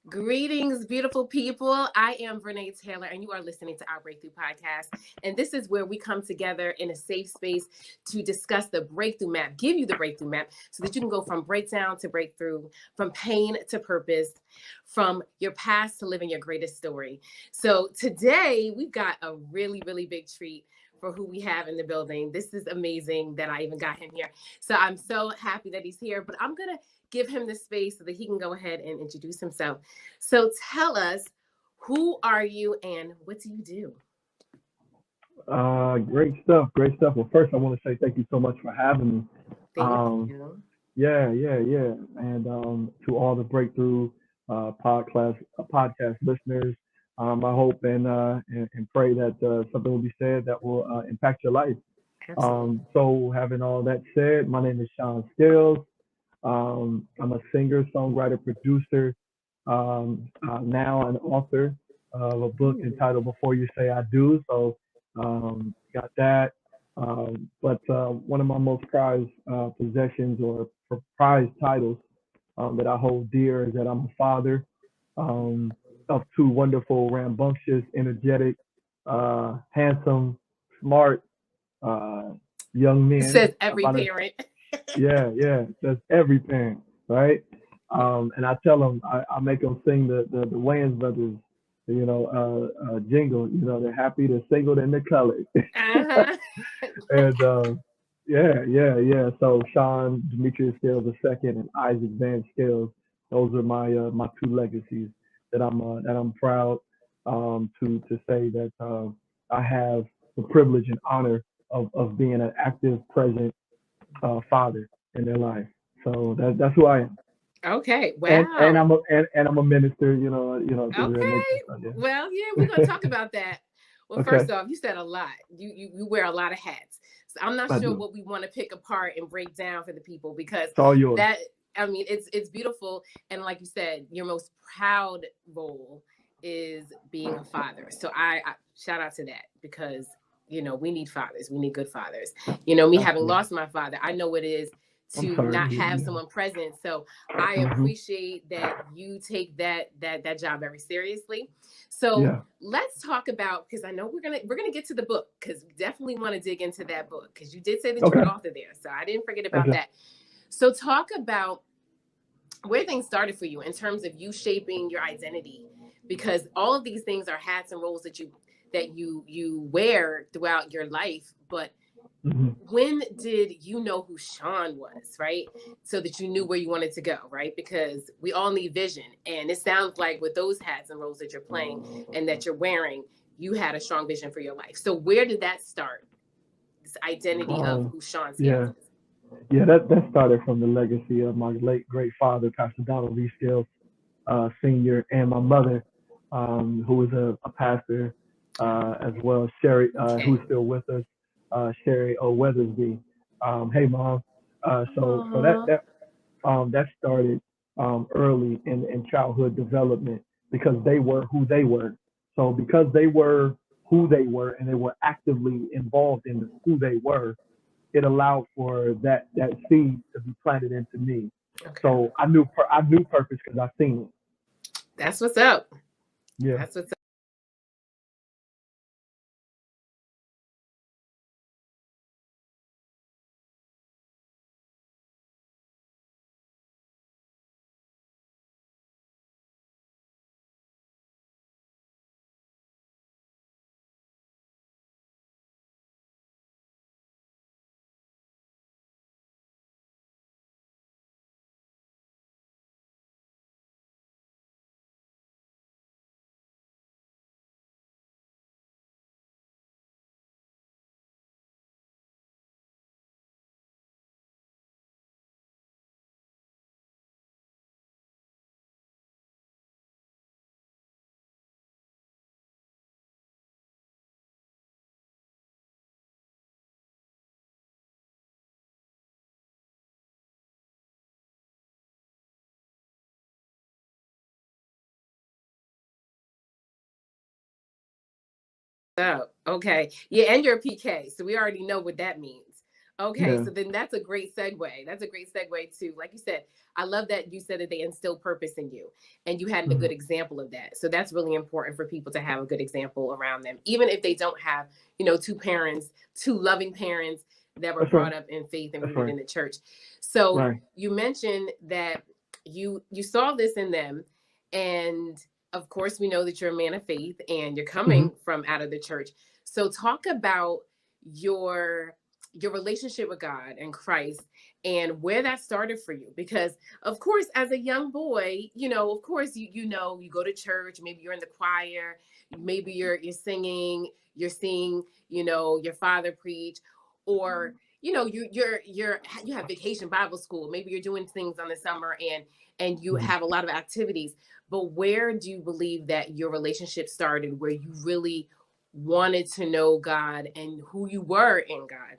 Greetings, beautiful people. I am Vernae Taylor, and you are listening to our Breakthrough Podcast. And this is where we come together in a safe space to discuss the breakthrough map, give you the breakthrough map so that you can go from breakdown to breakthrough, from pain to purpose, from your past to living your greatest story. So today we've got a really, really big treat for who we have in the building. This is amazing that I even got him here. So I'm so happy that he's here, but I'm going to give him the space so that he can go ahead and introduce himself. So tell us, who are you and what do you do? Great stuff. Great stuff. Well, first, I want to say thank you so much for having me. Thank Um, you. yeah. And to all the breakthrough podcast listeners, I hope and pray that something will be said that will impact your life. Absolutely. So, having all that said, my name is Sean Scales. I'm a singer, songwriter, producer, now an author of a book Ooh. entitled Before You Say I Do. So, got that. But one of my most prized possessions or prized titles that I hold dear is that I'm a father um, of two wonderful, rambunctious, energetic, handsome, smart uh, young It men. says every parent. Yeah, that's every parent, right? And I tell them, I make them sing the Wayans brothers, jingle. They're happy, they're single, and they're colored. Uh-huh. And yeah. So Sean Demetrius Scales II and Isaac Van Scales, those are my two legacies that I'm proud to say that I have the privilege and honor of being an active, present father in their life. So that's who I am. Okay. And Wow. I'm a minister, things of that nature. Okay. So yeah. Well, yeah, we're gonna talk about that. Well, Okay, first off, you said a lot. You wear a lot of hats. So I'm not I sure do. what we want to pick apart and break down for the people because It's all yours. that I mean it's beautiful. And like you said, your most proud role is being a father. So I shout out to that because we need fathers. We need good fathers. Me having Absolutely. lost my father, I know what it is I'm to sorry to not hear. have Yeah. someone present. So I Hmm. appreciate that you take that job very seriously. So Yeah. let's talk about because I know we're gonna get to the book because we definitely want to dig into that book because you did say that you're an Okay. author there, so I didn't forget about Okay. that. So talk about where things started for you in terms of you shaping your identity because all of these things are hats and roles that you wear throughout your life, but Hmm. when did you know who Sean was, right? So that you knew where you wanted to go, right? Because we all need vision. And it sounds like with those hats and roles that you're playing and that you're wearing, you had a strong vision for your life. So where did that start? This identity of Um. who Sean Scales Yeah. is. Yeah. That started from the legacy of my late great father, Pastor Donald V. Scales, Senior, and my mother, who was a pastor, as well as Sherry, who's Okay. still with us, Sherry O. Weathersby. Hey, mom. So Aww. that started early in childhood development because they were who they were. So because they were who they were and they were actively involved in who they were, it allowed for that seed to be planted into me. Okay. So I knew purpose because I seen That's what's up. it. Yeah. That's what's up. Okay. Yeah, and you're a PK. So we already know what that means. Okay, Yeah. so then that's a great segue. That's a great segue to, like you said, I love that you said that they instill purpose in you and you had a Mhm. good example of that. So that's really important for people to have a good example around them, even if they don't have, two parents, two loving parents that were That's right. brought up in faith and That's rooted right. in the church. So Right. you mentioned that you saw this in them, and of course we know that you're a man of faith and you're Hmm. coming from out of the church. So talk about your your relationship with God and Christ and where that started for you. Because of course, as a young boy, of course you go to church, maybe you're in the choir, maybe you're singing, you're seeing, your father preach, or you have vacation Bible school, maybe you're doing things on the summer and you Hmm. have a lot of activities. But where do you believe that your relationship started, where you really wanted to know God and who you were in God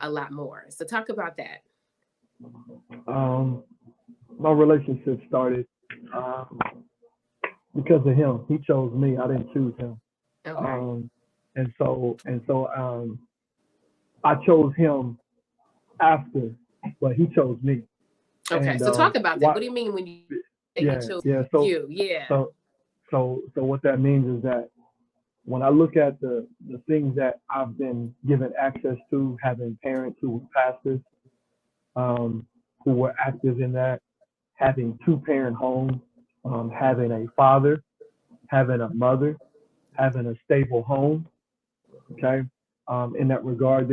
a lot more? So talk about that. Um, my relationship started um, because of him. He chose me. I didn't choose him. Okay. Um, and so I chose him after, but he chose me. Okay. And So talk about that. what? What do you mean when you say he Yeah, chose yeah. you? Yeah. So, so what that means is that when I look at the things that I've been given access to, having parents who were pastors, who were active in that, having two-parent homes, having a father, having a mother, having a stable home. Okay, in that regard,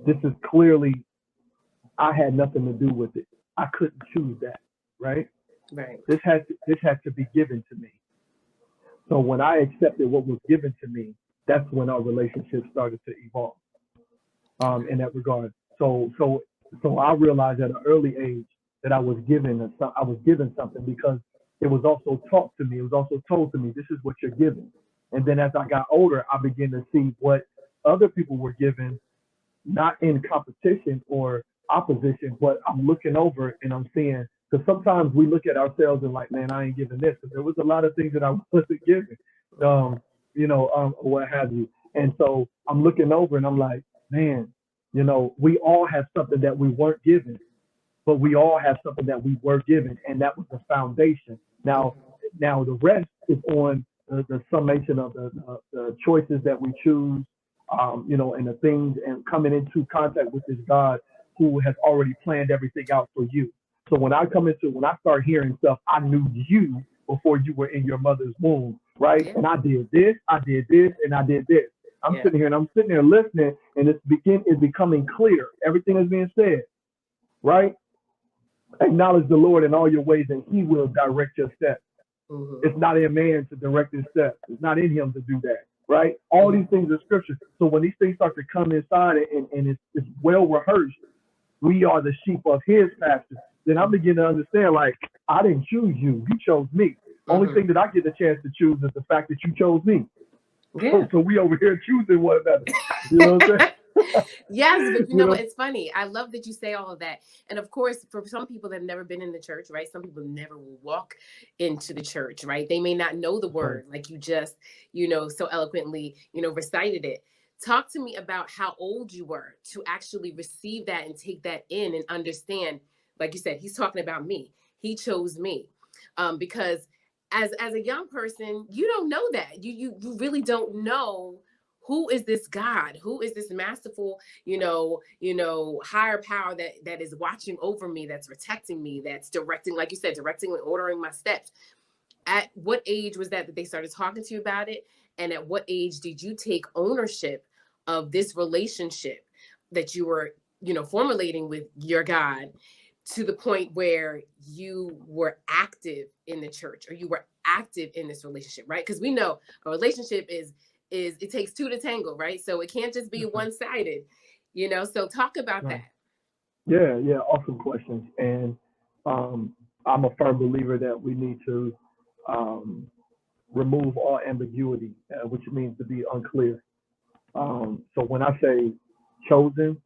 this is clearly I had nothing to do with it. I couldn't choose that, right? Right. This had to be given to me. So when I accepted what was given to me, that's when our relationship started to evolve. In that regard. So I realized at an early age that I was given something because it was also taught to me. It was also told to me, this is what you're given. And then as I got older, I began to see what other people were given, not in competition or opposition, but I'm looking over and I'm seeing, because sometimes we look at ourselves and like, man, I ain't giving this. But there was a lot of things that I wasn't giving, um, what have you. And so I'm looking over and I'm like, man, we all have something that we weren't given, but we all have something that we were given, and that was the foundation. Now, Mm-hmm. now the rest is on the summation of the choices that we choose, and the things, and coming into contact with this God who has already planned everything out for you. So when I start hearing stuff, I knew you before you were in your mother's womb, right? Yeah. And I did this, and I did this. Yeah. I'm sitting here listening, and it's becoming clear. Everything is being said, right? Acknowledge the Lord in all your ways, and He will direct your steps. Mm-hmm. It's not in man to direct his steps. It's not in him to do that, right? All these things are scripture. So when these things start to come inside and it's well rehearsed, we are the sheep of His pasture. Then I begin to understand, like, I didn't choose you. You chose me. Only Mm-hmm. thing that I get the chance to choose is the fact that you chose me. Yeah. So we over here choosing one another. You know what I'm Yes, but saying? You know? it's funny. I love that you say all of that. And of course, for some people that have never been in the church, right? Some people never will walk into the church, right? They may not know the That's right. word like you just, so eloquently, recited it. Talk to me about how old you were to actually receive that and take that in and understand. Like you said, he's talking about me. He chose me. Because as a young person, you don't know that. You really don't know who is this God? Who is this masterful, higher power that is watching over me, that's protecting me, that's directing, like you said, directing and ordering my steps. At what age was that they started talking to you about it? And at what age did you take ownership of this relationship that you were, formulating with your God, to the point where you were active in the church or you were active in this relationship, right? Because we know a relationship is it takes two to tangle, right? So it can't just be That's right. one-sided, so talk about Right. that. Yeah, yeah, awesome questions. And um, I'm a firm believer that we need to um, remove all ambiguity, which means to be unclear. So when I say chosen,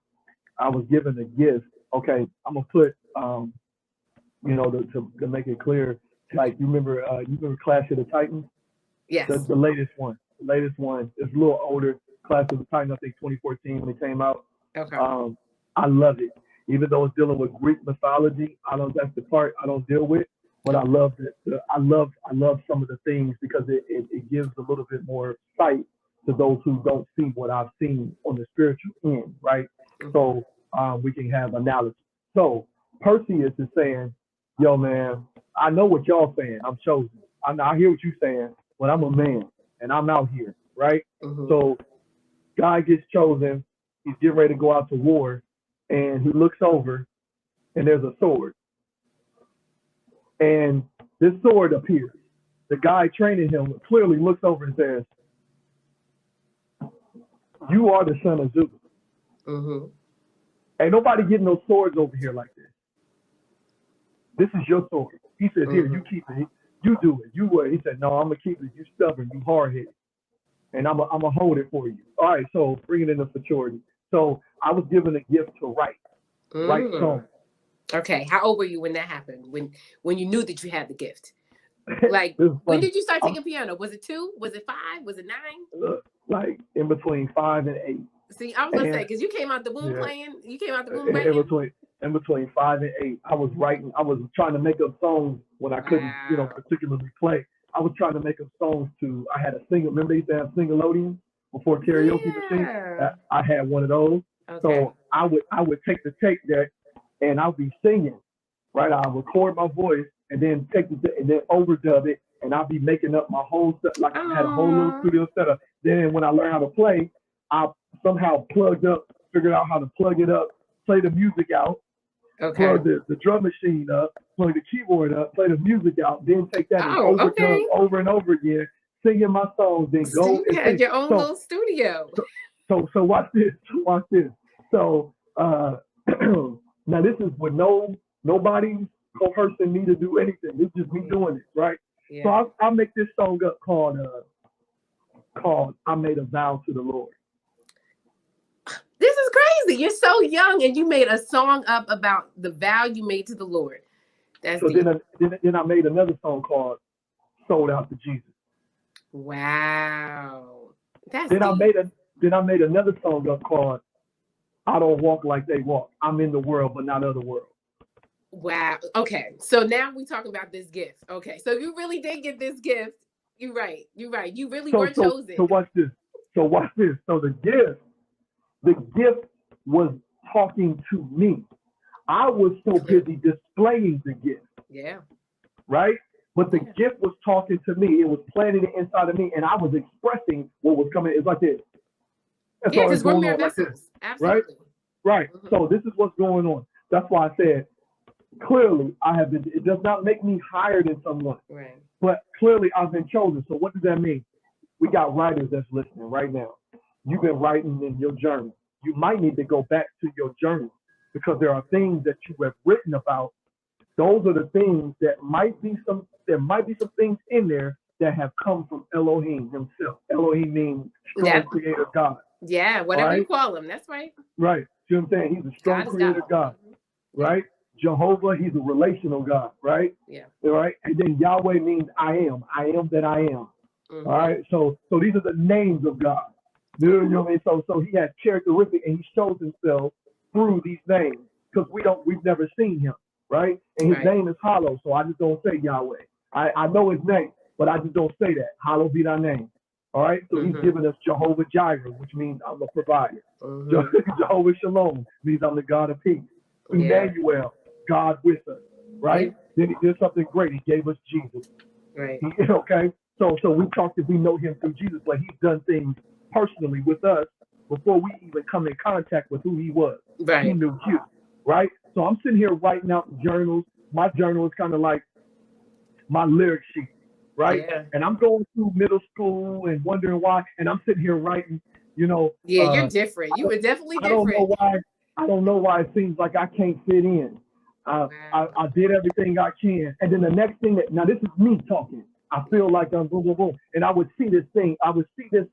I was given a gift. Okay, I'm gonna put, to make it clear. Like you remember Clash of the Titans, Yes. the latest one. The latest one is a little older. Clash of the Titans, I think 2014 when it came out. Okay. I love it. Even though it's dealing with Greek mythology, that's the part I don't deal with. But I love it. I love some of the things because it gives a little bit more sight to those who don't see what I've seen on the spiritual end, right? Mm-hmm. So we can have analogy. So Perseus is saying, yo, man, I know what y'all saying. I'm chosen. I hear what you're saying, but I'm a man and I'm out here, right? Mm-hmm. So guy gets chosen. He's getting ready to go out to war, and he looks over, and there's a sword. And this sword appears. The guy training him clearly looks over and says, you are the son of Zeus. Mm-hmm. Ain't nobody getting no swords over here like this. This is your sword. He says, here, you keep it. You do it. You what? He said, no, I'm going to keep it. You stubborn. You hard-headed. And I'm going to hold it for you. All right, so bring it into maturity. So I was given a gift to write songs. Okay, how old were you when that happened? When you knew that you had the gift? Like, when did you start taking piano? Was it 2? Was it 5? Was it 9? Like in between 5 and 8. See, I was gonna say because you came out the womb playing. You came out the womb writing. In between 5 and 8, I was writing. I was trying to make up songs when I couldn't, particularly play. I was trying to make up songs to. I had a single. Remember they used to have Singalodians before karaoke machine. I had one of those. Okay. So I would take the tape deck and I'll be singing. Right, I'll record my voice and then take the and then overdub it, and I'll be making up my whole stuff. Like I had a whole little studio setup. Then when I learned how to play, I somehow figured out how to plug it up, play the music out, plug the drum machine up, plug the keyboard up, play the music out, then take that and overdub over and over again, singing my songs, then go. You had your own little studio. So watch this. So now this is with nobody coercing me to do anything. It's just me doing it, right? Yeah. So I'll make this song up called I Made a Vow to the Lord. This is crazy. You're so young and you made a song up about the vow you made to the Lord. That's so then I made another song called Sold Out to Jesus. Wow. That's then deep. I made another song up called I Don't Walk Like They Walk. I'm in the world, but not of the world. Wow. Okay. So now we talking about this gift. Okay. So you really did get this gift. You're right. You really were chosen. So watch this. So the gift was talking to me. I was so busy displaying the gift. Yeah. Right? But the gift was talking to me. It was planted inside of me, and I was expressing what was coming. It's like this. That's because we're mere vessels. Like absolutely. Right. Mm-hmm. So this is what's going on. That's why I said, clearly, it does not make me higher than someone. Right. But clearly, I've been chosen. So what does that mean? We got writers that's listening right now. You've been writing in your journal. You might need to go back to your journal because there are things that you have written about. Those are the things that there might be some things in there that have come from Elohim himself. Elohim means strong creator God. Yeah, whatever you call him. That's right. Right. See what I'm saying? He's a strong creator God. Right? Jehovah, he's a relational God, right? Yeah. All right. And then Yahweh means I am that I am. Mm-hmm. All right. So these are the names of God. You know what I mean? So he has characteristics and he shows himself through these names because we've never seen him, right? And his name is Hollow, so I just don't say Yahweh. I know his name, but I just don't say that. Hallowed be thy name. All right. So he's given us Jehovah Jireh, which means I'm a provider. Jehovah Shalom means I'm the God of peace. Emmanuel, God with us, right? Then he did something great. He gave us Jesus. Right. Okay. So we know him through Jesus, but he's done things personally with us before we even come in contact with who he was. Right. He knew you, right? So I'm sitting here writing out journals. My journal is kind of like my lyric sheet, right? Yeah. And I'm going through middle school and wondering why, and I'm sitting here writing, Yeah, you're different. You were definitely different. I don't know why it seems like I can't fit in. I did everything I can. And then the next thing now this is me talking. I feel like I'm boom, boom, boom. And I would see this thing. I would see this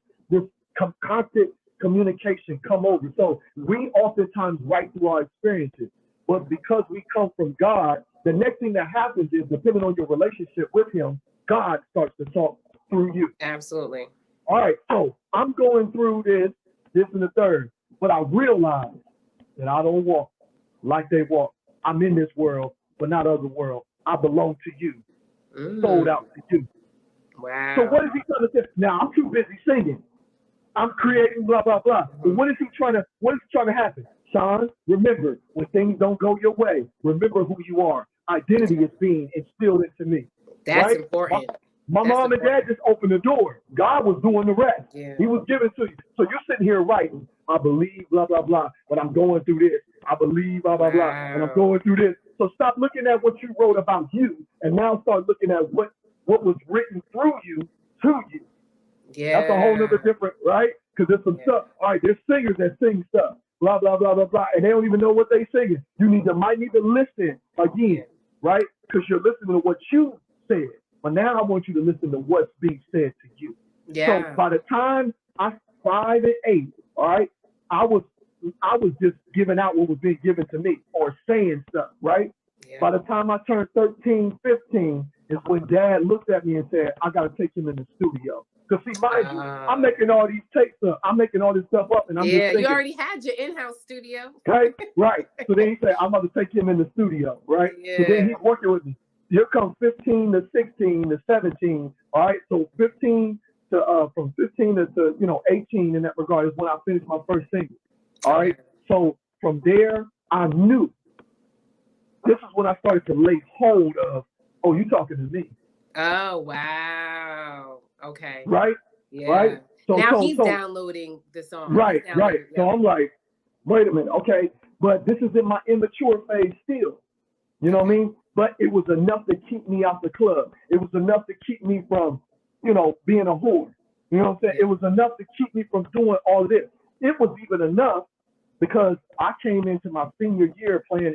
constant communication come over. So we oftentimes write through our experiences. But because we come from God, the next thing that happens is, depending on your relationship with him, God starts to talk through you. Absolutely. All right. So I'm going through this and the third. But I realized that I don't walk like they walk. I'm in this world, but not of the world. I belong to you, sold out to you. Wow. So what is he trying to say? Now I'm too busy singing. I'm creating blah blah blah. But what is he trying to happen? Sean, remember, when things don't go your way, remember who you are. Identity is being instilled into me. That's right? important. My mom and dad just opened the door. God was doing the rest. Yeah. He was giving to you. So you're sitting here writing, I believe, blah, blah, blah, but I'm going through this. I believe, blah, blah, blah, and I'm going through this. So stop looking at what you wrote about you, and now start looking at what was written through you to you. Yeah. That's a whole other different, right? Because there's some stuff. All right, there's singers that sing stuff, blah, blah, blah, blah, blah, and they don't even know what they singing. You might need to listen again, right? Because you're listening to what you said. But now I want you to listen to what's being said to you. Yeah. So by the time I 5 and 8, all right, I was just giving out what was being given to me or saying stuff, right? Yeah. By the time I turned 13, 15 is when Dad looked at me and said, I got to take him in the studio. Because see, mind you, I'm making all these tapes up. I'm making all this stuff up. And I'm just thinking, you already had your in-house studio. Right, right. So then he said, I'm about to take him in the studio, right? Yeah. So then he's working with me. Here comes 15 to 16 to 17. All right, so 15 to from 15 to 18 in that regard is when I finished my first single. All right, so from there I knew this is when I started to lay hold of. Oh, you talking to me? Oh wow. Okay. Right. Yeah. Right. So now he's downloading the song. Right. Right. So I'm like, wait a minute. Okay, but this is in my immature phase still. You know what I mean? But it was enough to keep me out the club. It was enough to keep me from, being a whore. You know what I'm saying? It was enough to keep me from doing all of this. It was even enough because I came into my senior year playing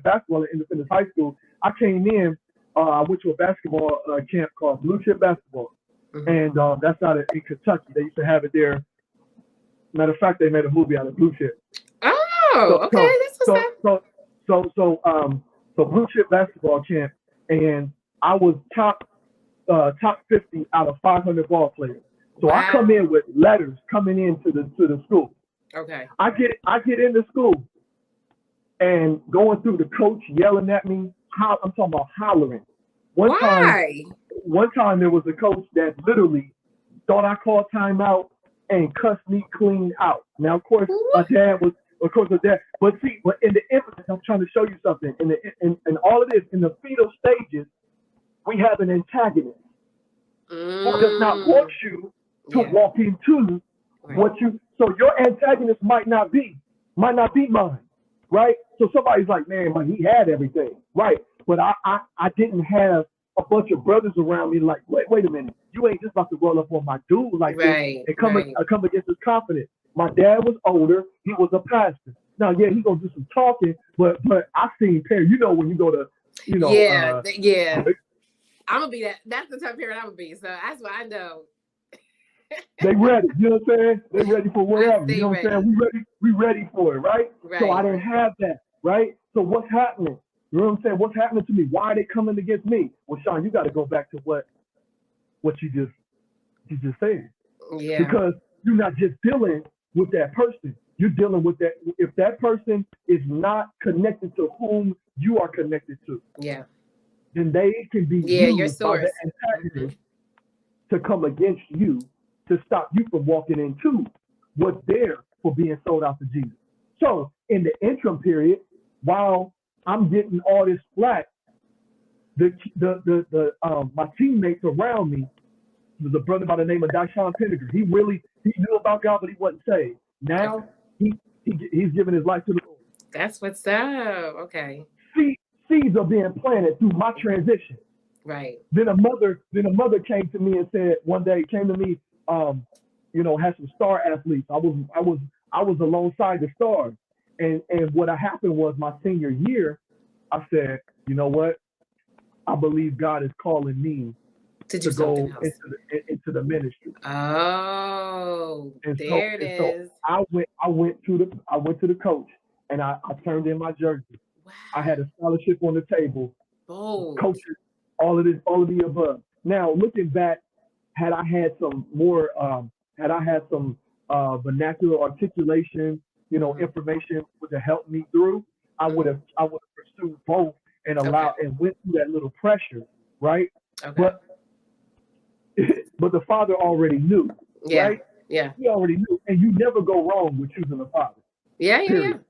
basketball at Independence High School. I came in, I went to a basketball camp called Blue Chip Basketball. And that's out in Kentucky. They used to have it there. Matter of fact, they made a movie out of Blue Chip. Oh, okay. So Blue Chip Basketball camp, and I was top 50 out of 500 ball players. So wow. I come in with letters coming into the school. Okay. I get into school and going through the coach yelling at me. I'm talking about hollering. One time there was a coach that literally thought I called timeout and cussed me clean out. Now, of course, my dad was. Of course, that. But in the emphasis, I'm trying to show you something. In all of this, in the fetal stages, we have an antagonist who does not want you to walk into what you. So your antagonist might not be mine, right? So somebody's like, man, but he had everything, right? But I didn't have a bunch of brothers around me like, wait a minute, you ain't just about to roll up on my dude like this and come against his confidence. My dad was older. He was a pastor. Now, he gonna do some talking, but I seen parents. When you go to, yeah. I'm gonna be that. That's the type of parent I'm gonna be. So that's what I know. They ready. You know what I'm saying? They ready for whatever. You know what I'm saying? We ready for it, right? So I didn't have that, right? So what's happening? You know what I'm saying? What's happening to me? Why are they coming against me? Well, Sean, you got to go back to what you just said. Yeah. Because you're not just dealing with that person. You're dealing with that. If that person is not connected to whom you are connected to, then they can be used by the antagonist to come against you to stop you from walking into what's there for being sold out to Jesus. So in the interim period, while I'm getting all this flack, my teammates around me, was a brother by the name of Dashawn Penninger. He knew about God, but he wasn't saved. Now he's giving his life to the Lord. That's what's up. Okay. Seeds are being planted through my transition. Right. Then a mother came to me and said one day, had some star athletes. I was alongside the stars. And what happened was my senior year, I said, you know what? I believe God is calling me to go into the ministry. Oh, there it is. So I went to the coach and I turned in my jersey. Wow. I had a scholarship on the table. Bold. Coaches, all of the above. Now looking back, had I had some vernacular articulation, information would have helped me through, I would have pursued both and allowed and went through that little pressure, right? Okay. But the Father already knew, right? Yeah. He already knew, and you never go wrong with choosing the Father. Yeah. Period.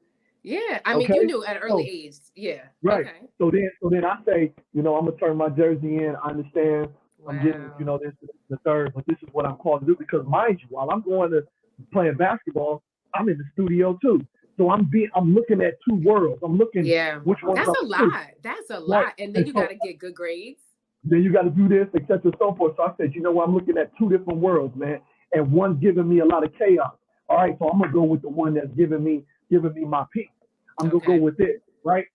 Yeah. I mean, you knew at an early age. Yeah. Right. Okay. So then I say, I'm gonna turn my jersey in. I understand. Wow. I'm getting, this the third, but this is what I'm called to do because, mind you, while I'm going to playing basketball, I'm in the studio too. So I'm looking at two worlds. I'm looking which one. That's a lot. That's a lot. And then you got to get good grades. Then you got to do this, etc. So forth. So I said, I'm looking at two different worlds, man, and one's giving me a lot of chaos. All right, so I'm gonna go with the one that's giving me my peace. I'm gonna go with it, right?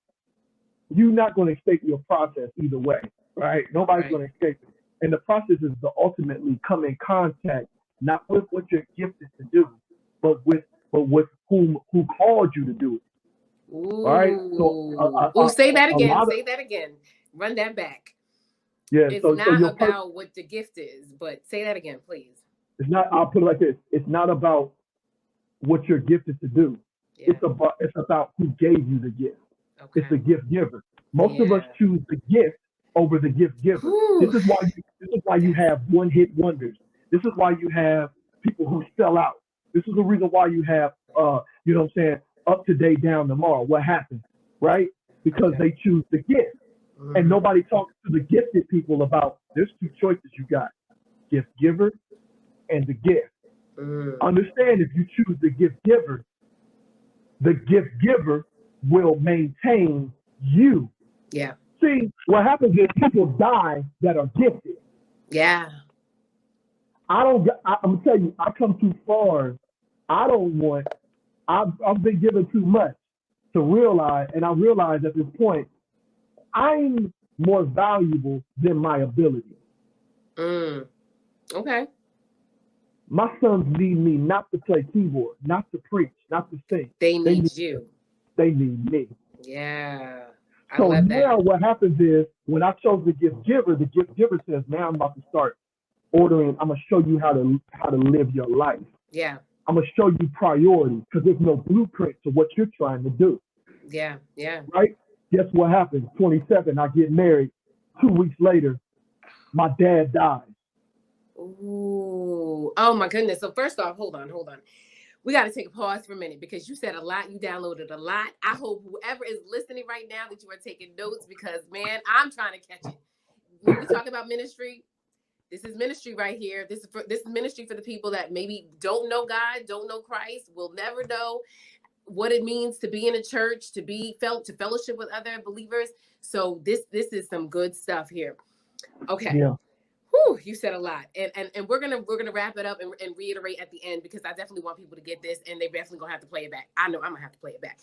You're not gonna escape your process either way, right? Nobody's gonna escape it. And the process is to ultimately come in contact, not with what you're gifted to do, but with who called you to do it. Ooh. All right. So say that again. Say that again. Run that back. Yeah. It's not about what the gift is, but say that again, please. It's not. I'll put it like this. It's not about what you're gifted to do. Yeah. It's about who gave you the gift. Okay. It's the gift giver. Most of us choose the gift over the gift giver. This is why you have one-hit wonders. This is why you have people who sell out. This is the reason why you have up today, down tomorrow. What happened, right? Because they choose the gift. Mm-hmm. And nobody talks to the gifted people about there's two choices you got: gift giver and the gift. Understand, if you choose the gift giver will maintain you. Yeah. See, what happens is people die that are gifted. Yeah. I'm gonna tell you, I come too far. I've been given too much to realize, and I realize at this point, I'm more valuable than my ability. Okay. My sons need me not to play keyboard, not to preach, not to sing. They need you. They need me. Yeah. So now what happens is when I chose the gift giver says, now I'm about to start ordering. I'm going to show you how to live your life. Yeah. I'm going to show you priorities because there's no blueprint to what you're trying to do. Yeah. Yeah. Right? Guess what happens? 27, I get married. 2 weeks later, my dad dies. Ooh. Oh my goodness. So first off, hold on. We got to take a pause for a minute because you said a lot. You downloaded a lot. I hope whoever is listening right now that you are taking notes because, man, I'm trying to catch it. When we talk about ministry, this is ministry right here. This is ministry for the people that maybe don't know God, don't know Christ, will never know what it means to be in a church, to fellowship with other believers. So this is some good stuff here. Okay. Yeah. Whew, you said a lot, and we're gonna wrap it up and reiterate at the end because I definitely want people to get this, and they definitely gonna have to play it back. I know I'm gonna have to play it back.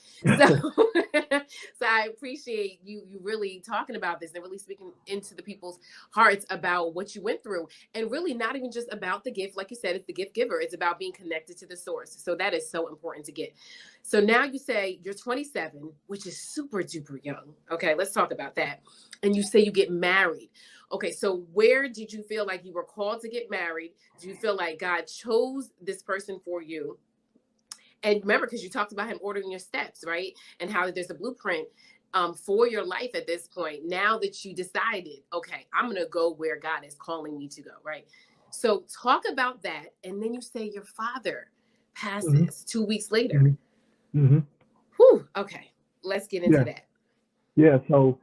So I appreciate you really talking about this and really speaking into the people's hearts about what you went through, and really not even just about the gift, like you said, it's the gift giver. It's about being connected to the source. So that is so important to get. So now you say you're 27, which is super duper young. Okay, let's talk about that. And you say you get married. Okay, so where did you feel like you were called to get married? Do you feel like God chose this person for you? And remember, because you talked about him ordering your steps, right? And how there's a blueprint for your life at this point. Now that you decided, okay, I'm going to go where God is calling me to go, right? So talk about that. And then you say your father passes 2 weeks later. Mm-hmm. Whew, okay, let's get into that. Yeah, so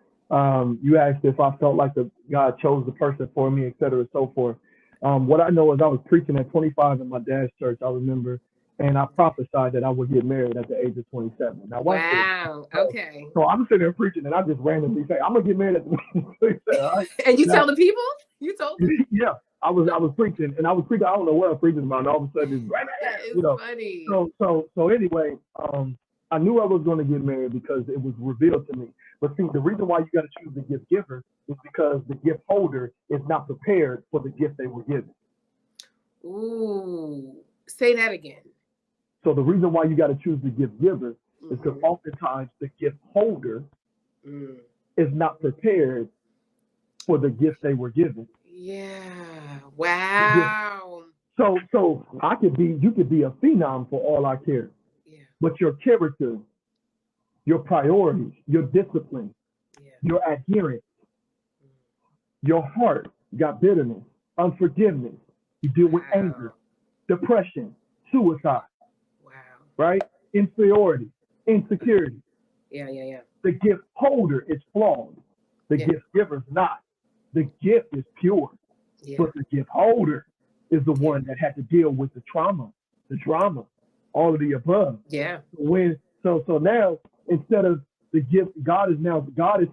you asked if I felt like God chose the person for me, et cetera, and so forth. What I know is I was preaching at 25 in my dad's church, I remember, and I prophesied that I would get married at the age of 27. Now, wow, okay. So I'm sitting there preaching, and I just randomly say, I'm going to get married at the age of 27. Right? And you tell the people? You told them? Yeah, I was preaching, and I don't know what I'm preaching about, and all of a sudden it's right there. It's funny. So anyway, I knew I was going to get married because it was revealed to me. But see, the reason why you got to choose the gift giver is because the gift holder is not prepared for the gift they were given. Ooh, say that again. So the reason why you got to choose the gift giver is because oftentimes the gift holder is not prepared for the gift they were given. Yeah. Wow. So you could be a phenom for all I care. Yeah. but your character, your priorities, your discipline, Yeah. your adherence, your heart got bitterness, unforgiveness. You deal with anger, depression, suicide, Wow. right? Inferiority, insecurity. Yeah. The gift holder is flawed. The gift giver is not. The gift is pure. Yeah. But the gift holder is the one that had to deal with the trauma, the drama, all of the above. Yeah. So now instead of the gift, God is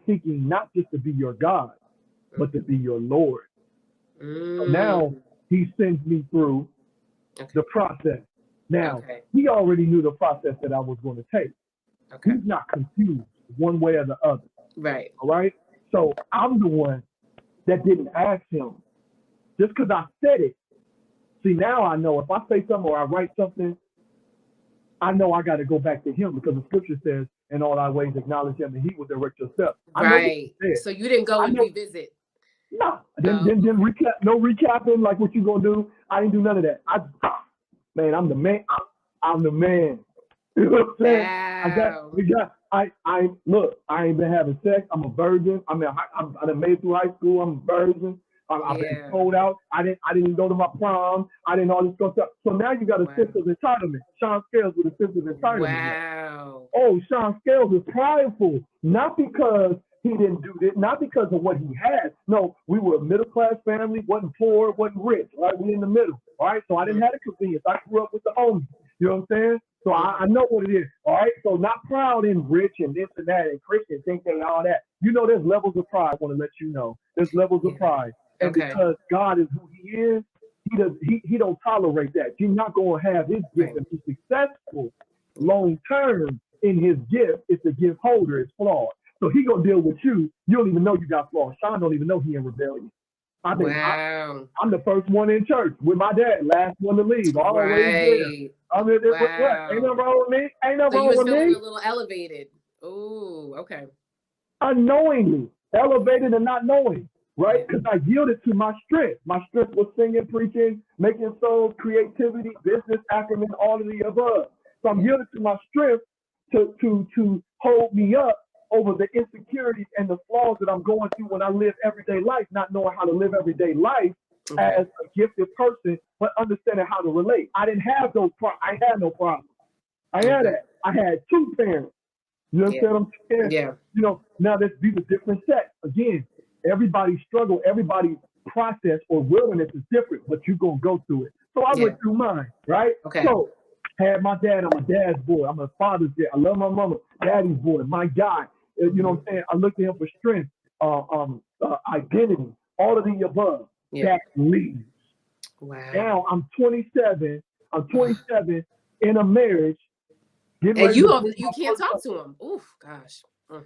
seeking not just to be your God, but to be your Lord. So now he sends me through the process. Now he already knew the process that I was going to take. He's not confused one way or the other. Right. All right. So I'm the one that didn't ask him just because I said it. See, now I know if I say something or I write something, I know I got to go back to him because the scripture says, in all our ways acknowledge him and he will direct your steps. Right. So you didn't go and revisit. No, didn't recap, no recapping like what you gonna do. I didn't do none of that. Man, I'm the man. I'm the man. You know what I'm saying? Wow. Look, I ain't been having sex. I'm a virgin. I mean, I done made it through high school. I'm a virgin. I've been sold out. I didn't go to my prom. I didn't all this stuff. So now you got a sense of entitlement. Sean Scales with a sense of entitlement. Wow. Oh, Sean Scales is prideful, not because he didn't do this, not because of what he had. No, we were a middle class family, wasn't poor, wasn't rich, right? We in the middle, all right? So I didn't have the convenience. I grew up with the homies. You know what I'm saying? So I know what it is, all right? So not proud and rich and this and that and Christian, think they all that. You know, there's levels of pride. I want to let you know. There's levels of pride. And because God is who he is, he don't tolerate that. You're not going to have his gift and be successful long term in his gift if the gift holder is flawed. So he going to deal with you. You don't even know you got flaws. Sean don't even know he in rebellion. I'm the first one in church with my dad, last one to leave. Always there. I mean, what? Ain't nothing wrong with me. Ain't nothing wrong with me. So you was feeling a little elevated. Oh, okay. Unknowingly elevated and not knowing, right? Because I yielded to my strength. My strength was singing, preaching, making songs, creativity, business acumen, all of the above. So I'm yielding to my strength to hold me up over the insecurities and the flaws that I'm going through when I live everyday life, not knowing how to live everyday life as a gifted person, but understanding how to relate. I didn't have those problems. I had no problems. I had that. I had two parents. You understand what I'm saying? Yeah. You know, now these are different sets. Again, everybody's struggle, everybody's process or wilderness is different, but you're going to go through it. So I went through mine, right? Okay. So had my dad, I'm a dad's boy. I'm a father's dad. I love my mama, daddy's boy, my guy. You know what I'm saying? I look to him for strength, identity, all of the above. That leaves. Wow. Now I'm 27. I'm 27 in a marriage. And you can't talk to him. Oof, gosh.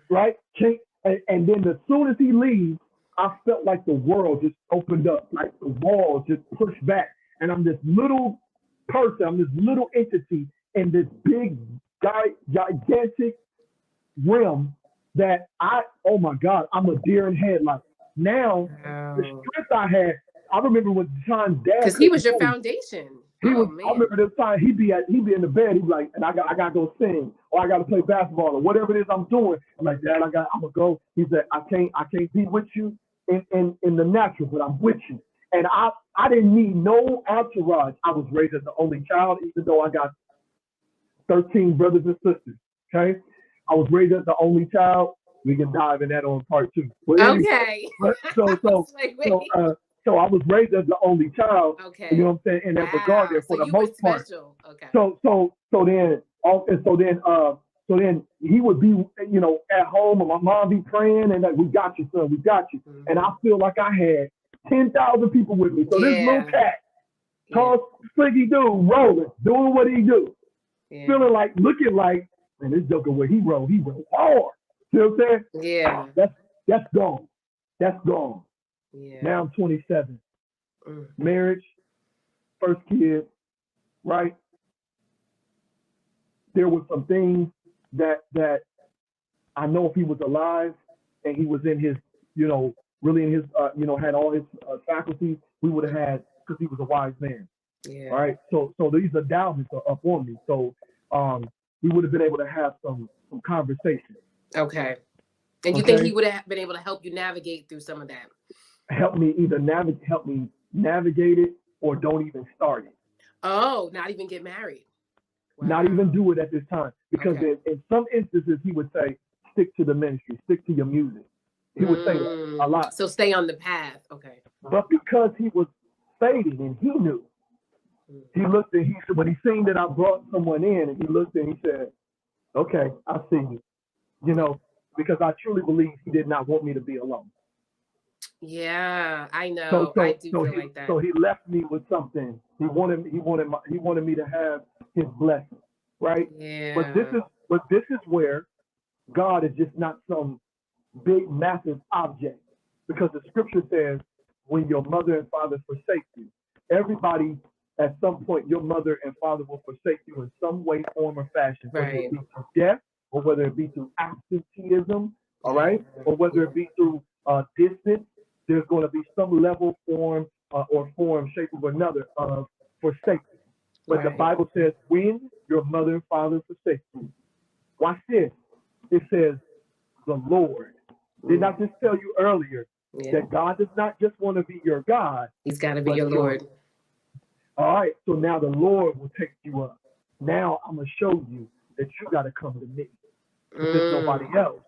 Right? And then as soon as he leaves, I felt like the world just opened up, like the walls just pushed back. And I'm this little person, I'm this little entity in this big, gigantic realm that oh my God, I'm a deer in headlights. Now, the strength I had, I remember when John's dad. Because he was your foundation. I remember this time he'd be in the bed, he'd be like, and I gotta go sing, or I gotta play basketball, or whatever it is I'm doing. I'm like, Dad, I'm gonna go. He said, I can't be with you in the natural, but I'm with you. And I didn't need no entourage. I was raised as the only child, even though I got 13 brothers and sisters. Okay, I was raised as the only child. We can dive in that on part 2. But anyway, so I was raised as the only child. Okay. You know what I'm saying? In that regard, there for the most part. Okay. So then he would be, you know, at home, and my mom be praying, and like, we got you, son, we got you. And I feel like I had 10,000 people with me. So this little cat, tall, slinky dude, rolling, doing what he do, feeling like, looking like, man, this joker where he roll hard. You know what I'm saying? Yeah. That's gone. That's gone. Yeah. Now I'm 27. Marriage, first kid, right? There were some things that I know if he was alive and he was in his, you know, really in his, you know, had all his faculties, we would have had, because he was a wise man. Yeah. Right. So these endowments are up on me. So we would have been able to have some conversation. Okay. And you think he would have been able to help you navigate through some of that? Help me navigate it, or don't even start it. Oh, not even get married. Wow. Not even do it at this time. Because in some instances, he would say, stick to the ministry, stick to your music. He would say that a lot. So stay on the path. Okay. But because he was fading and he knew, he looked and when he seen that I brought someone in, and he looked and he said, okay, I see you. You know, because I truly believe he did not want me to be alone. Yeah, I know. I do feel like that. So he left me with something. He wanted me to have his blessing, right? Yeah. But this is where God is just not some big, massive object, because the scripture says, when your mother and father forsake you, everybody at some point, your mother and father will forsake you in some way, form, or fashion, whether it be through death, or whether it be through absenteeism, all right, or whether it be through distance. There's going to be some level, form, shape, or another of forsaking. But the Bible says, when your mother and father forsake you, watch this. It says, the Lord. Did I just tell you earlier that God does not just want to be your God? He's got to be your Lord. All right. So now the Lord will take you up. Now I'm going to show you that you got to come to me. There's nobody else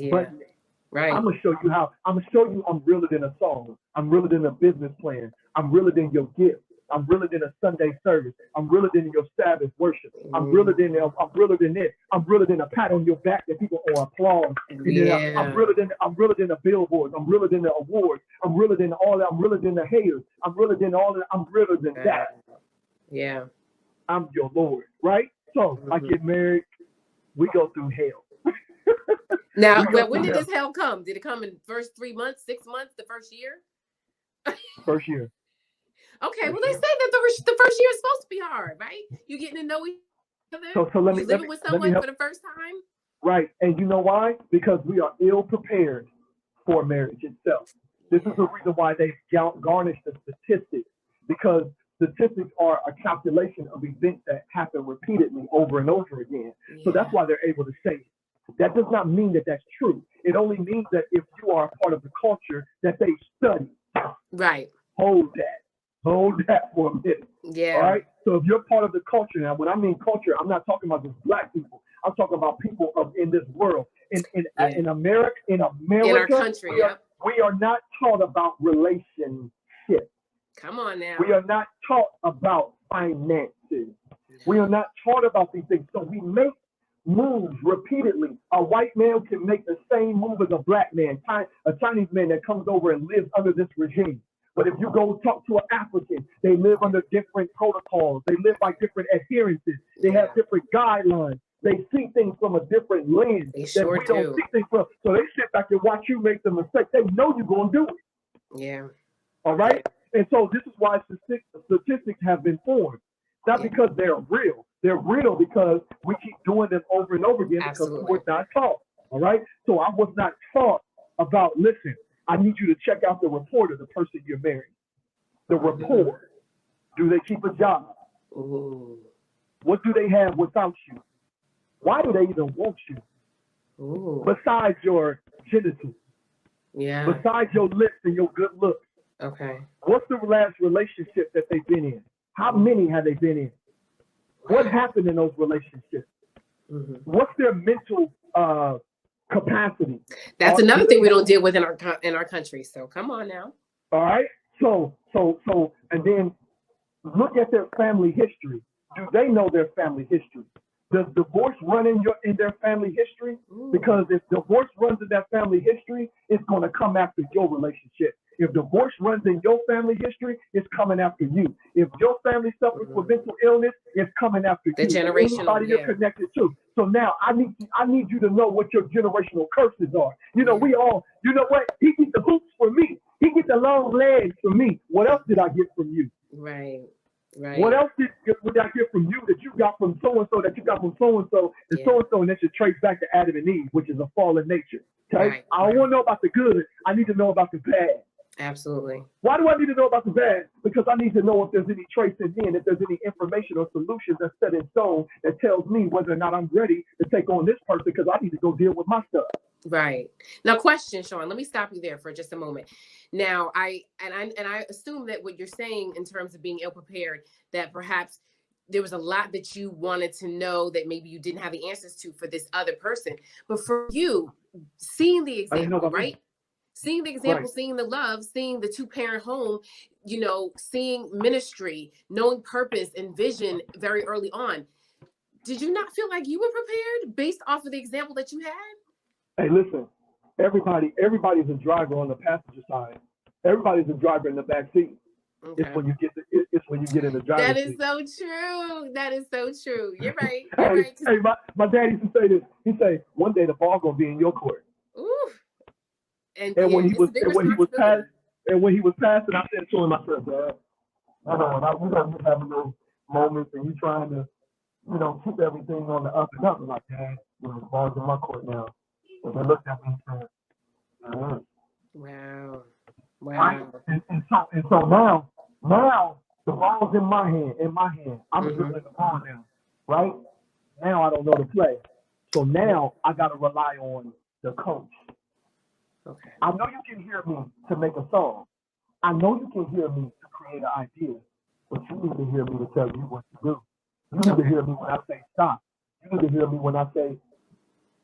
but me. Right. I'm going to show you how. I'm going to show you I'm realer than a song. I'm realer than a business plan. I'm realer than your gift. I'm realer than a Sunday service. I'm realer than your Sabbath worship. I'm realer than this. I'm realer than a pat on your back that people or applause. Yeah. I'm realer than the billboards. I'm realer than the awards. I'm realer than all that. I'm realer than the haters. I'm realer than all that. I'm realer than that. Yeah. I'm your Lord, right? So I get married. We go through hell. Now, when did this hell come? Did it come in first 3 months, 6 months, the first year? First year. Okay, well, they say that the first year is supposed to be hard, right? You getting to know each other. So you living with someone for the first time. Right, and you know why? Because we are ill prepared for marriage itself. This is the reason why they garnished the statistics, because statistics are a calculation of events that happen repeatedly over and over again. So that's why they're able to say it. That does not mean that that's true. It only means that if you are a part of the culture that they study. Right. Hold that for a minute. Yeah. All right. So if you're part of the culture, now when I mean culture, I'm not talking about just black people. I'm talking about people in this world. In America, in our country, we are not taught about relationships. Come on now. We are not taught about finances. We are not taught about these things. So we make moves repeatedly. A white man can make the same move as a black man, a Chinese man that comes over and lives under this regime. But if you go talk to an African, they live under different protocols. They live by different adherences. They have different guidelines. They see things from a different lens that we don't see things from. So they sit back and watch you make the mistake. They know you're going to do it. Yeah. All right? And so this is why statistics have been formed. Not because they're real. They're real because we keep doing them over and over again because we were not taught. All right? So I was not taught about, listen, I need you to check out the report of the person you're marrying. The report. Do they keep a job? Ooh. What do they have without you? Why do they even want you? Ooh. Besides your genitals. Yeah. Besides your lips and your good looks. Okay. What's the last relationship that they've been in? How many have they been in? What happened in those relationships? What's their mental capacity? That's another thing we don't deal with in our country. So come on now. All right. So, and then look at their family history. Do they know their family history? Does divorce run in their family history? Because if divorce runs in that family history, it's going to come after your relationship. If divorce runs in your family history, it's coming after you. If your family suffers from mental illness, it's coming after the you. Generational, anybody you're connected to. So now I need you to know what your generational curses are. You know, we all, you know what? He gets the hoops for me. He gets the long legs for me. What else did I get from you? Right. Right. What else did I get from you that you got from so-and-so, that you got from so-and-so, and so-and-so, and that should trace back to Adam and Eve, which is a fallen nature. Okay? I don't want to know about the good. I need to know about the bad. Absolutely. Why do I need to know about the bad? Because I need to know if there's any trace in me and if there's any information or solutions that's set in stone that tells me whether or not I'm ready to take on this person because I need to go deal with my stuff. Right. Now, question, Sean, let me stop you there for just a moment. Now, I assume that what you're saying in terms of being ill prepared, that perhaps there was a lot that you wanted to know that maybe you didn't have the answers to for this other person. But for you, seeing the example, right? Seeing the example, right. Seeing the love, seeing the two-parent home, you know, seeing ministry, knowing purpose and vision very early on. Did you not feel like you were prepared based off of the example that you had? Hey, listen, everybody's a driver on the passenger side. Everybody's a driver in the back seat. Okay. It's when you get in the driver's seat. That is so true. That is so true. You're right. Hey, my dad used to say this. He'd say, one day the ball gonna be in your court. Ooh. And when he was passing, I said to him, I said, Dad, we're gonna be having those moments and you trying to, you know, keep everything on the up and up. I'm like, Dad, you know, the ball's in my court now. And they looked at me and said, Wow. Right? And so now the ball's in my hand. I'm dribbling the ball now, right? Now I don't know the play. So now I got to rely on the coach. Okay. I know you can hear me to make a song. I know you can hear me to create an idea, but you need to hear me to tell you what to do. You need to hear me when I say stop. You need to hear me when I say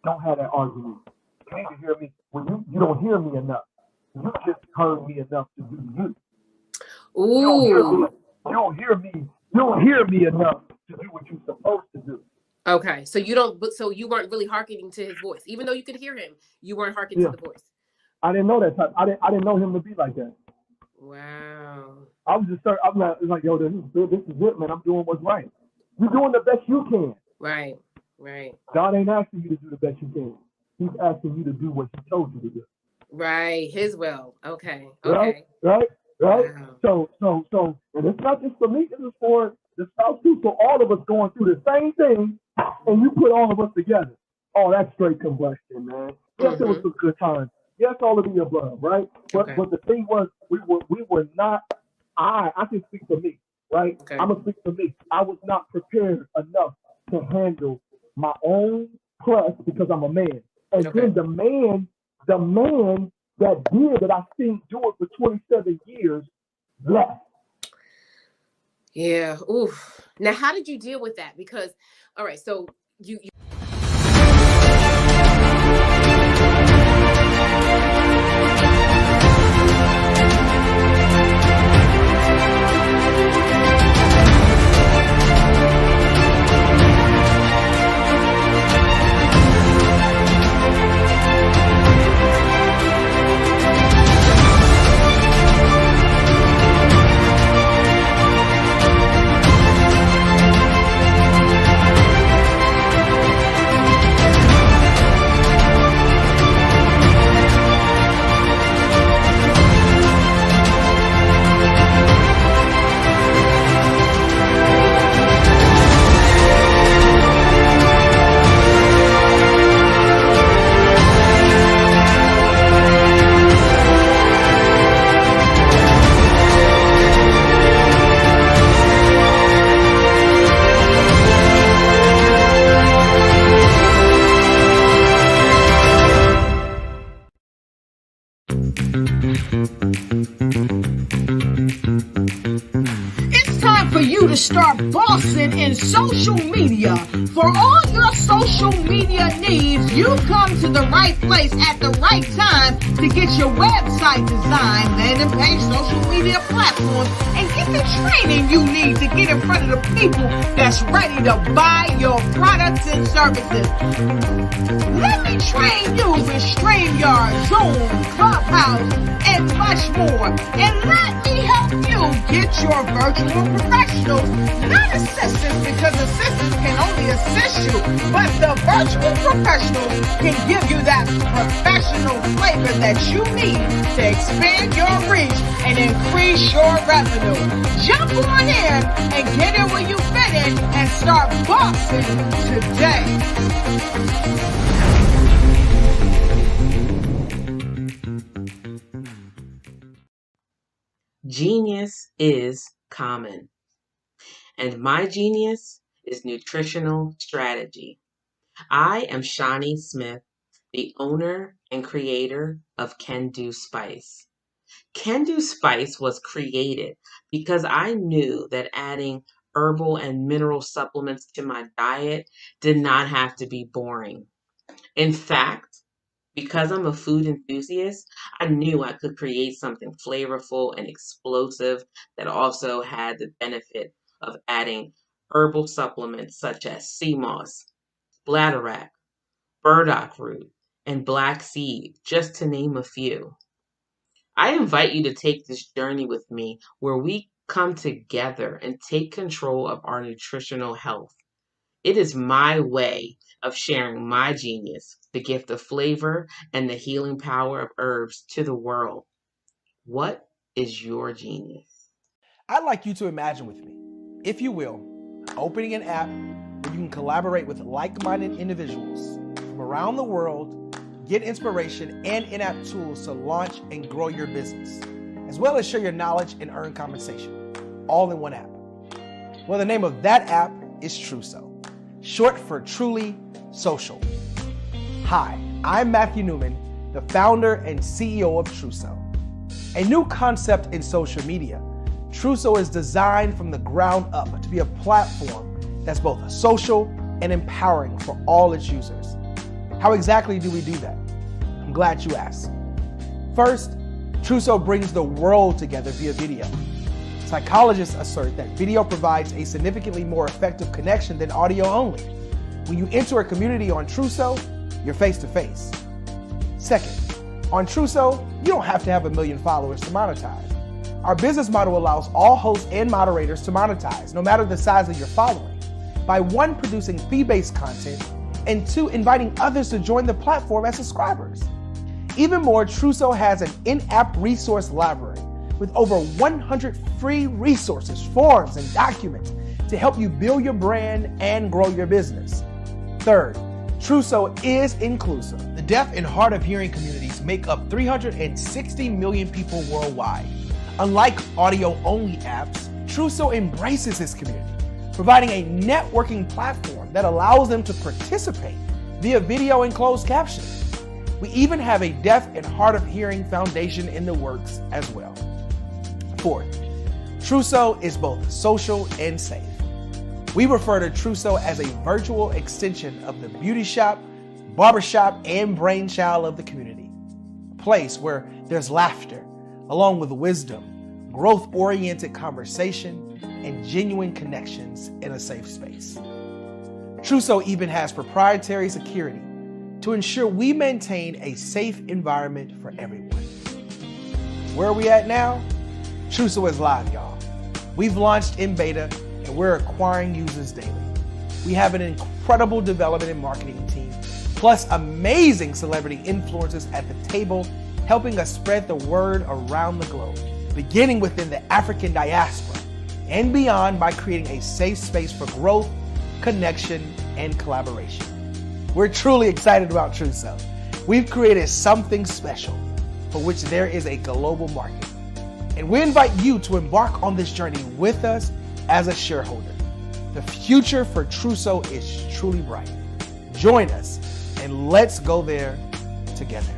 don't have that argument. You need to hear me when you don't hear me enough. You just heard me enough to do you. Ooh. You don't hear me enough to do what you're supposed to do. Okay, so you weren't really hearkening to his voice, even though you could hear him. You weren't hearkening to the voice. I didn't know that type. I didn't know him to be like that. Wow. I'm like, yo, this is it, man. I'm doing what's right. You're doing the best you can. Right. God ain't asking you to do the best you can. He's asking you to do what he told you to do. Right. His will. Okay. Right. Wow. So, and it's not just for me, this is for the spouse too. So all of us going through the same thing, and you put all of us together. Oh, that's straight combustion, man. Yes, it was some good times. Yes, all of the above, right? But the thing was, we were not. I can speak for me, right? Okay. I'm gonna speak for me. I was not prepared enough to handle my own press because I'm a man, and then the man that did that I seen do it for 27 years left. Yeah. Oof. Now, how did you deal with that? Because, all right, so you start bossing in social media. For all your social media needs, you come to the right place at the right time to get your website designed, landing page, social media platforms, and get the training you need to get in front of the people that's ready to buy your products and services. Let me train you with StreamYard, Zoom, Clubhouse, and much more. And let me help you get your virtual professionals, not assistants, because assistants can only assist you, but the virtual professionals can give you that professional flavor that you need to expand your reach and increase your revenue. Jump on in and get in where you fit in and start bossing today. Genius is common. And my genius is nutritional strategy. I am Shawnee Smith, the owner and creator of Can Do Spice. Can Do Spice was created because I knew that adding herbal and mineral supplements to my diet did not have to be boring. In fact, because I'm a food enthusiast, I knew I could create something flavorful and explosive that also had the benefit of adding herbal supplements such as sea moss, bladderwrack, burdock root, and black seed, just to name a few. I invite you to take this journey with me where we come together and take control of our nutritional health. It is my way of sharing my genius, the gift of flavor and the healing power of herbs to the world. What is your genius? I'd like you to imagine with me, if you will, opening an app where you can collaborate with like-minded individuals from around the world, get inspiration and in-app tools to launch and grow your business, as well as share your knowledge and earn compensation, all in one app. Well, the name of that app is Truso, short for Truly Social. Hi, I'm Matthew Newman, the founder and CEO of Truso. A new concept in social media, Truso is designed from the ground up to be a platform that's both social and empowering for all its users. How exactly do we do that? I'm glad you asked. First, Truso brings the world together via video. Psychologists assert that video provides a significantly more effective connection than audio only. When you enter a community on Truso, you're face to face. Second, on Truso, you don't have to have 1 million followers to monetize. Our business model allows all hosts and moderators to monetize, no matter the size of your following, by 1, producing fee-based content, and 2, inviting others to join the platform as subscribers. Even more, Truso has an in-app resource library with over 100 free resources, forms, and documents to help you build your brand and grow your business. Third, Truso is inclusive. The deaf and hard of hearing communities make up 360 million people worldwide. Unlike audio-only apps, Truso embraces this community, providing a networking platform that allows them to participate via video and closed captioning. We even have a deaf and hard of hearing foundation in the works as well. Fourth, Truso is both social and safe. We refer to Truso as a virtual extension of the beauty shop, barbershop, and brainchild of the community. A place where there's laughter, along with wisdom, growth-oriented conversation, and genuine connections in a safe space. Truso even has proprietary security to ensure we maintain a safe environment for everyone. Where are we at now? Truso is live, y'all. We've launched in beta and we're acquiring users daily. We have an incredible development and marketing team, plus amazing celebrity influencers at the table, helping us spread the word around the globe, beginning within the African diaspora and beyond by creating a safe space for growth, connection, and collaboration. We're truly excited about Truso. We've created something special for which there is a global market. And we invite you to embark on this journey with us as a shareholder. The future for Truso is truly bright. Join us and let's go there together.